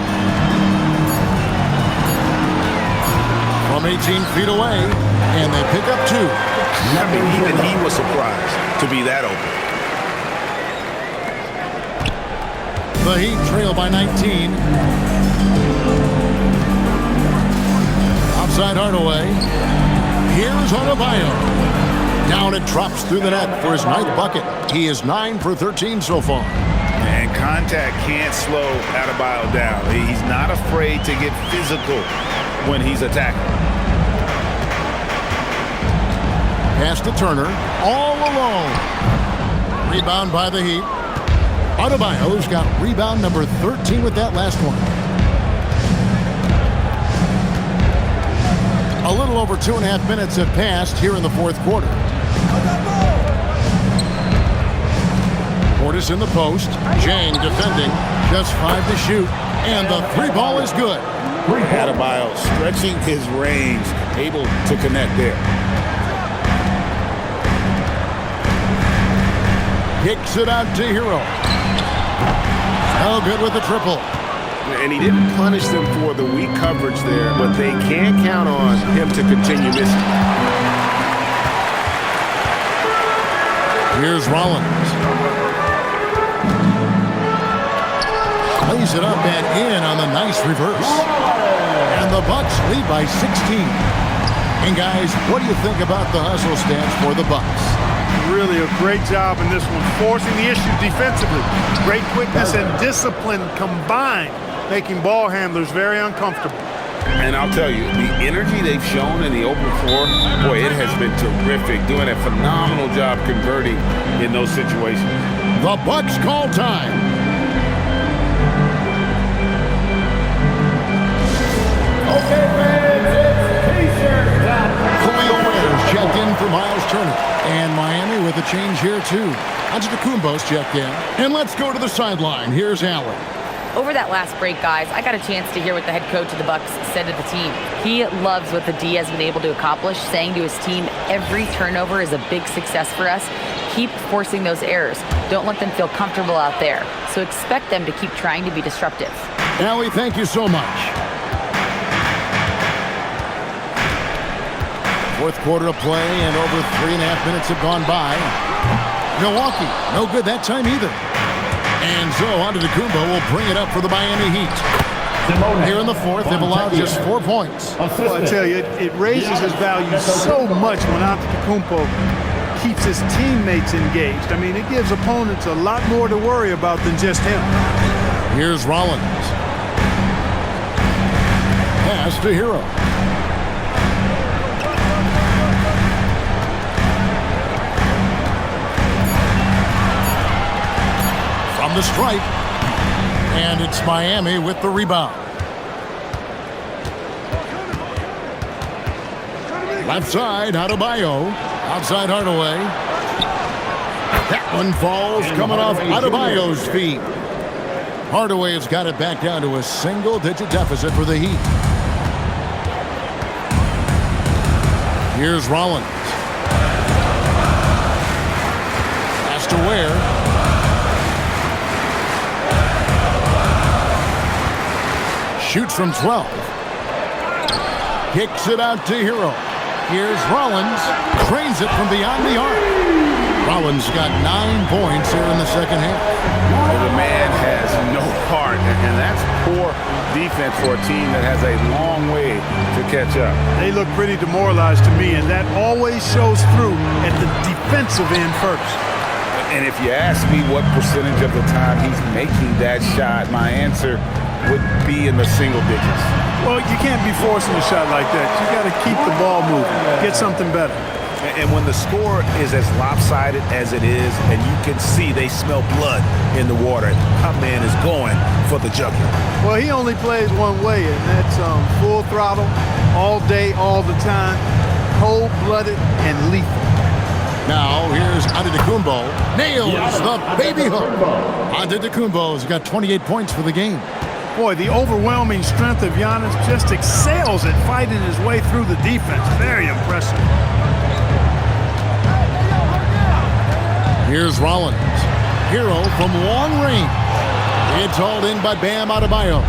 From 18 feet away, and they pick up 2. I mean, even he was surprised to be that open. The Heat trail by 19. Outside Hardaway. Here's Adebayo. Down it drops through the net for his 9th bucket. He is 9 for 13 so far. And contact can't slow Adebayo down. He's not afraid to get physical when he's attacking. Pass to Turner. All alone. Rebound by the Heat. Adebayo's got rebound number 13 with that last one. A little over 2.5 minutes have passed here in the fourth quarter. Portis in the post. Jang defending. Just 5 to shoot. And the 3 ball is good. Adebayo stretching his range, able to connect there. Kicks it out to Hero. No good with the triple. And he didn't punish them for the weak coverage there, but they can't count on him to continue missing. Here's Rollins. Lays it up and in on the nice reverse. And the Bucks lead by 16. And guys, what do you think about the hustle stats for the Bucks? Really a great job in this one, forcing the issue defensively. Great quickness and discipline combined, making ball handlers very uncomfortable. And I'll tell you, the energy they've shown in the open floor, boy, it has been terrific. Doing a phenomenal job converting in those situations. The Bucks call time. Okay, fans, it's T-shirt time. Julio Reyes checked in for Miles Turner. And Miami with a change here, too. Antetokounmpo's checked in. And let's go to the sideline. Here's Allen. Over that last break, guys, I got a chance to hear what the head coach of the Bucks said to the team. He loves what the D has been able to accomplish, saying to his team, every turnover is a big success for us. Keep forcing those errors. Don't let them feel comfortable out there. So expect them to keep trying to be disruptive. Allie, thank you so much. Fourth quarter of play, and over 3.5 minutes have gone by. Milwaukee, no good that time either. And so Antetokounmpo will bring it up for the Miami Heat. Here in the fourth, they've allowed just 4 points. Well, I tell you, it raises his value so much when Antetokounmpo keeps his teammates engaged. I mean, it gives opponents a lot more to worry about than just him. Here's Rollins. Pass to Hero. From the stripe. And it's Miami with the rebound. Left side, Adebayo. Outside Hardaway. That one falls coming off Adebayo's feet. Hardaway has got it back down to a single-digit deficit for the Heat. Here's Rollins. Pass to Ware. Shoots from 12. Kicks it out to Hero. Here's Rollins. Trains it from beyond the arc. Rollins got 9 points here in the second half. The man has no heart, and that's poor defense for a team that has a long way to catch up. They look pretty demoralized to me, and that always shows through at the defensive end first. And if you ask me what percentage of the time he's making that shot, my answer would be in the single digits. Well, you can't be forcing a shot like that. You got to keep the ball moving, get something better. And when the score is as lopsided as it is, and you can see they smell blood in the water, my man is going for the jugular. Well, he only plays one way, and that's full throttle, all day, all the time, cold-blooded and lethal. Now, here's Antetokounmpo. Nails the baby hook. Antetokounmpo's got 28 points for the game. Boy, the overwhelming strength of Giannis just excels at fighting his way through the defense. Very impressive. Here's Rollins. Hero from long range. It's hauled in by Bam Adebayo.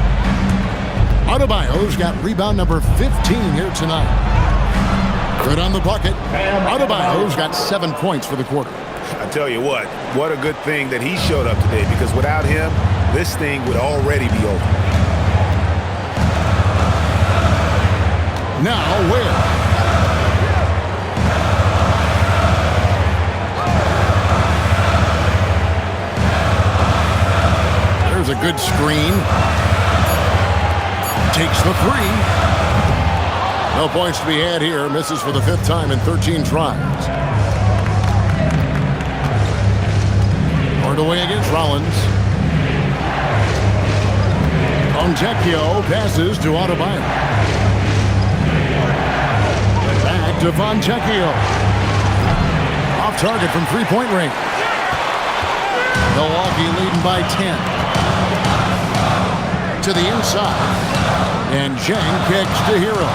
Adebayo's got rebound number 15 here tonight. Good on the bucket. Adebayo's got 7 points for the quarter. I tell you what a good thing that he showed up today, because without him, this thing would already be over. Now Ware. There's a good screen. Takes the three. No points to be had here. Misses for the 5th time in 13 tries. Hardaway against Rollins. Fontecchio passes to Adebayo. Back to Fontecchio. Off target from three-point range. Milwaukee leading by 10. To the inside. And Zhang kicks to Hero.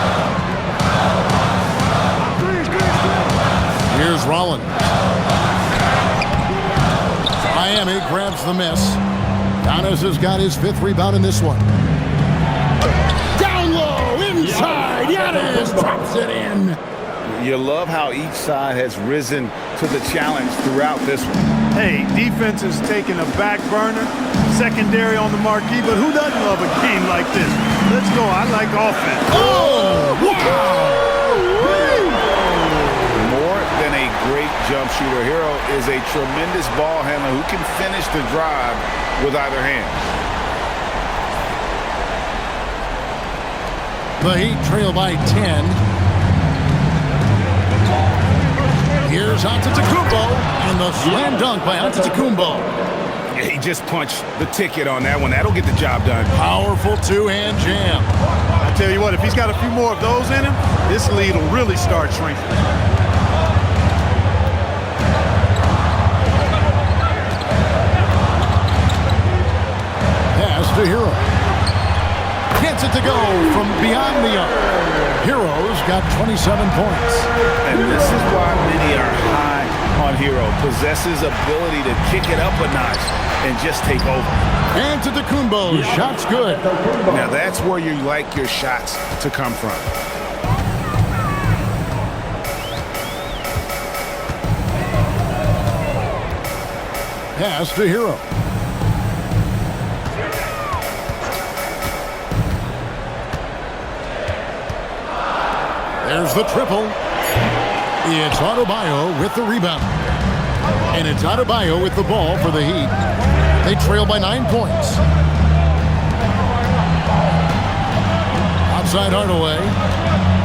Here's Rollins. Miami grabs the miss. Giannis has got his 5th rebound in this one. Down low, inside. Giannis drops it in. You love how each side has risen to the challenge throughout this one. Hey, defense is taking a back burner, secondary on the marquee, but who doesn't love a game like this? Let's go. I like offense. Oh, wow. More than a great jump shooter, Hero is a tremendous ball handler who can finish the drive with either hand. The Heat trail by 10. Here's Antetokounmpo, and the slam dunk by Antetokounmpo. He just punched the ticket on that one. That'll get the job done. Powerful two-hand jam. I tell you what, if he's got a few more of those in him, this lead will really start shrinking. Pass to Hero. Gets it to go from beyond the arc. Hero's got 27 points. And this is why many are high on Hero. Possesses ability to kick it up a notch and just take over. Antetokounmpo, shot's good. Now that's where you like your shots to come from. Pass to Hero. There's the triple. It's Adebayo with the rebound. And it's Adebayo with the ball for the Heat. They trail by 9 points. Outside Hardaway.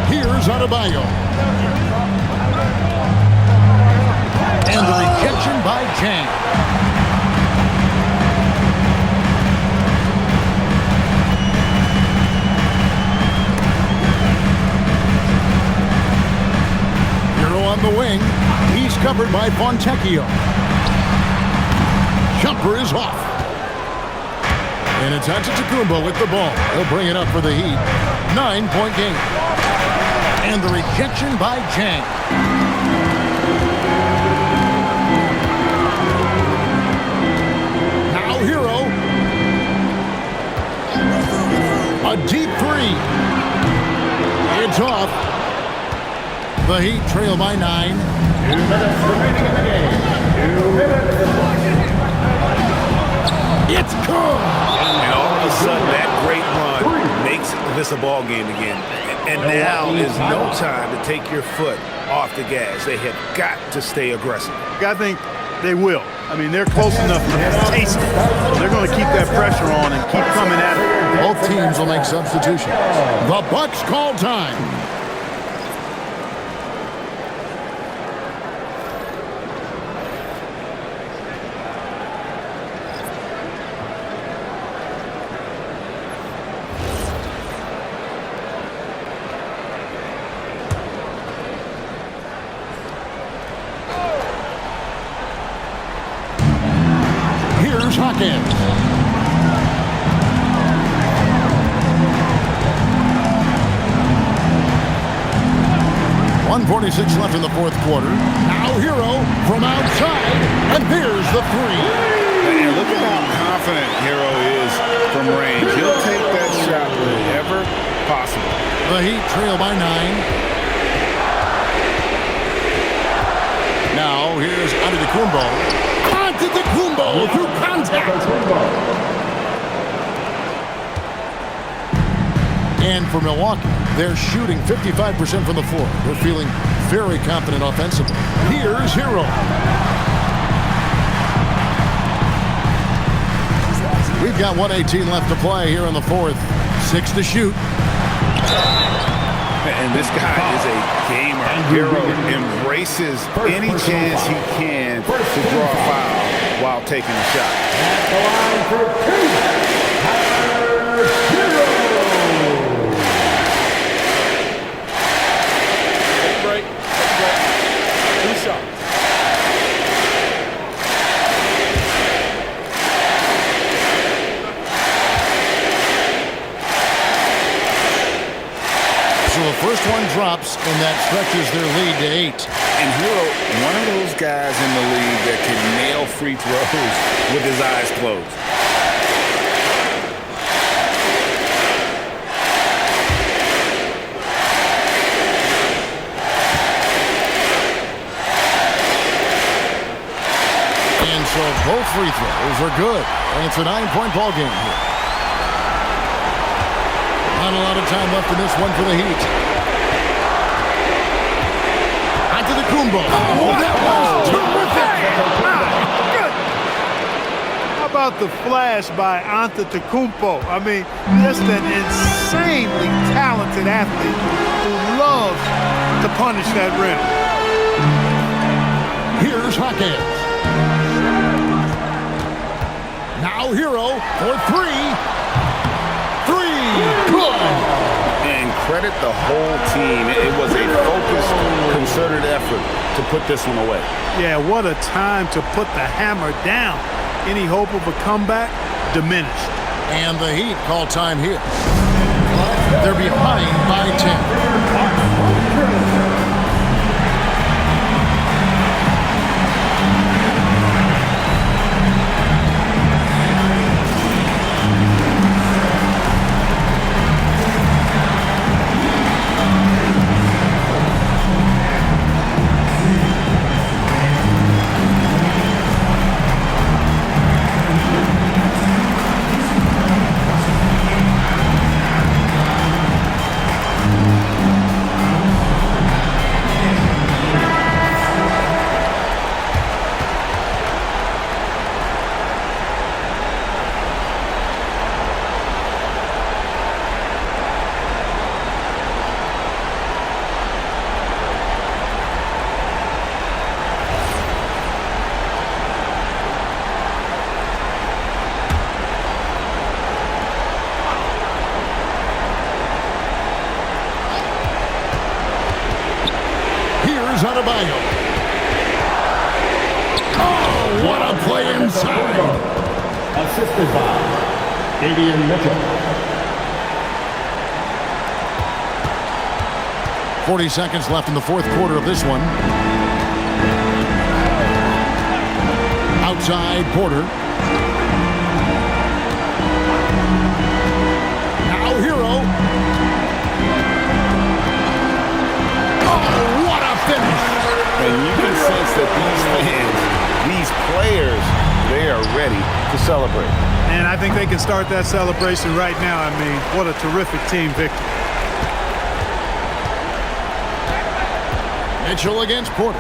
Here's Adebayo. And the rejection by Chang. Hero on the wing. He's covered by Fontecchio. Jumper is off. And it's Antetokounmpo with the ball. He'll bring it up for the Heat. 9-point game. And the rejection by Chang. Now Hero. A deep three. It's off. The Heat trail by 9. 2 minutes remaining in the game. 2 minutes. It's good. And all of a sudden, that great run makes this a ball game again. And now is no time to take your foot off the gas. They have got to stay aggressive. I think they will. I mean, they're close enough to taste it. They're going to keep that pressure on and keep coming at it. Both teams will make substitutions. The Bucks call time. Here's Hawkins. 1:46 left in the fourth quarter. Now Hero from outside, and there's the three. And look at how confident Hero is from range. He'll take that shot wherever possible. The Heat trail by 9. Now here's Antetokounmpo. Antetokounmpo through contact. And for Milwaukee, they're shooting 55% from the floor. They're feeling very confident offensively. Here's Hero. We've got 1:18 left to play here in the fourth. 6 to shoot. And this guy is a gamer. Hero embraces any chance he can to draw a foul while taking a shot. At the line for 2. Hero. Break. 2 shots. So the first one drops, and that stretches their lead to 8. And Hero, one of those guys in the league that can nail free throws with his eyes closed. And so both free throws are good. And it's a 9-point ball game here. Not a lot of time left in this one for the Heat. Antetokounmpo. Oh, that was terrific. Good. How about the flash by Antetokounmpo? I mean, just an insanely talented athlete who loves to punish that rim. Here's Hawkins. Now Hero for 3. 3. Good. And credit the whole team. It was a focused, concerted effort to put this one away. Yeah, what a time to put the hammer down. Any hope of a comeback diminished. And the Heat call time here. They're behind by 10. Adebayo. Oh, what a play inside. Assisted by Davian Mitchell. 40 seconds left in the fourth quarter of this one. Outside Porter. Now Hero. Oh, what a finish. And you can sense that these fans, these players, they are ready to celebrate. And I think they can start that celebration right now. I mean, what a terrific team victory. Mitchell against Porter.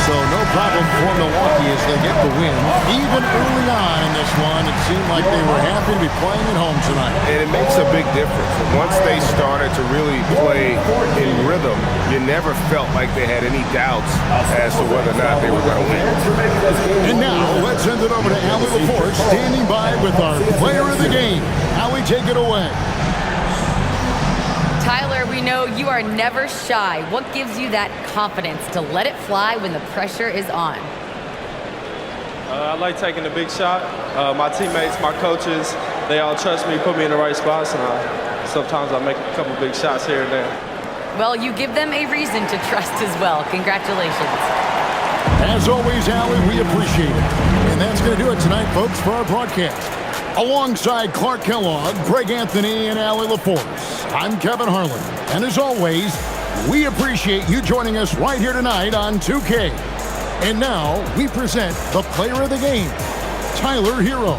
So no problem for Milwaukee as they get the win. Even early on in this one, it seemed like they were happy to be playing at home tonight. And it makes a big difference. Once they started to really play in rhythm, you never felt like they had any doubts as to whether or not they were going to win. And now, let's send it over to Allie LaForce, standing by with our player of the game. Allie, take it away. Tyler, we know you are never shy. What gives you that confidence to let it fly when the pressure is on? I like taking the big shot. My teammates, my coaches, they all trust me, put me in the right spots, and sometimes I make a couple big shots here and there. Well, you give them a reason to trust as well. Congratulations. As always, Allie, we appreciate it. And that's going to do it tonight, folks, for our broadcast. Alongside Clark Kellogg, Greg Anthony, and Allie LaForce, I'm Kevin Harlan. And as always, we appreciate you joining us right here tonight on 2K. And now we present the player of the game, Tyler Hero.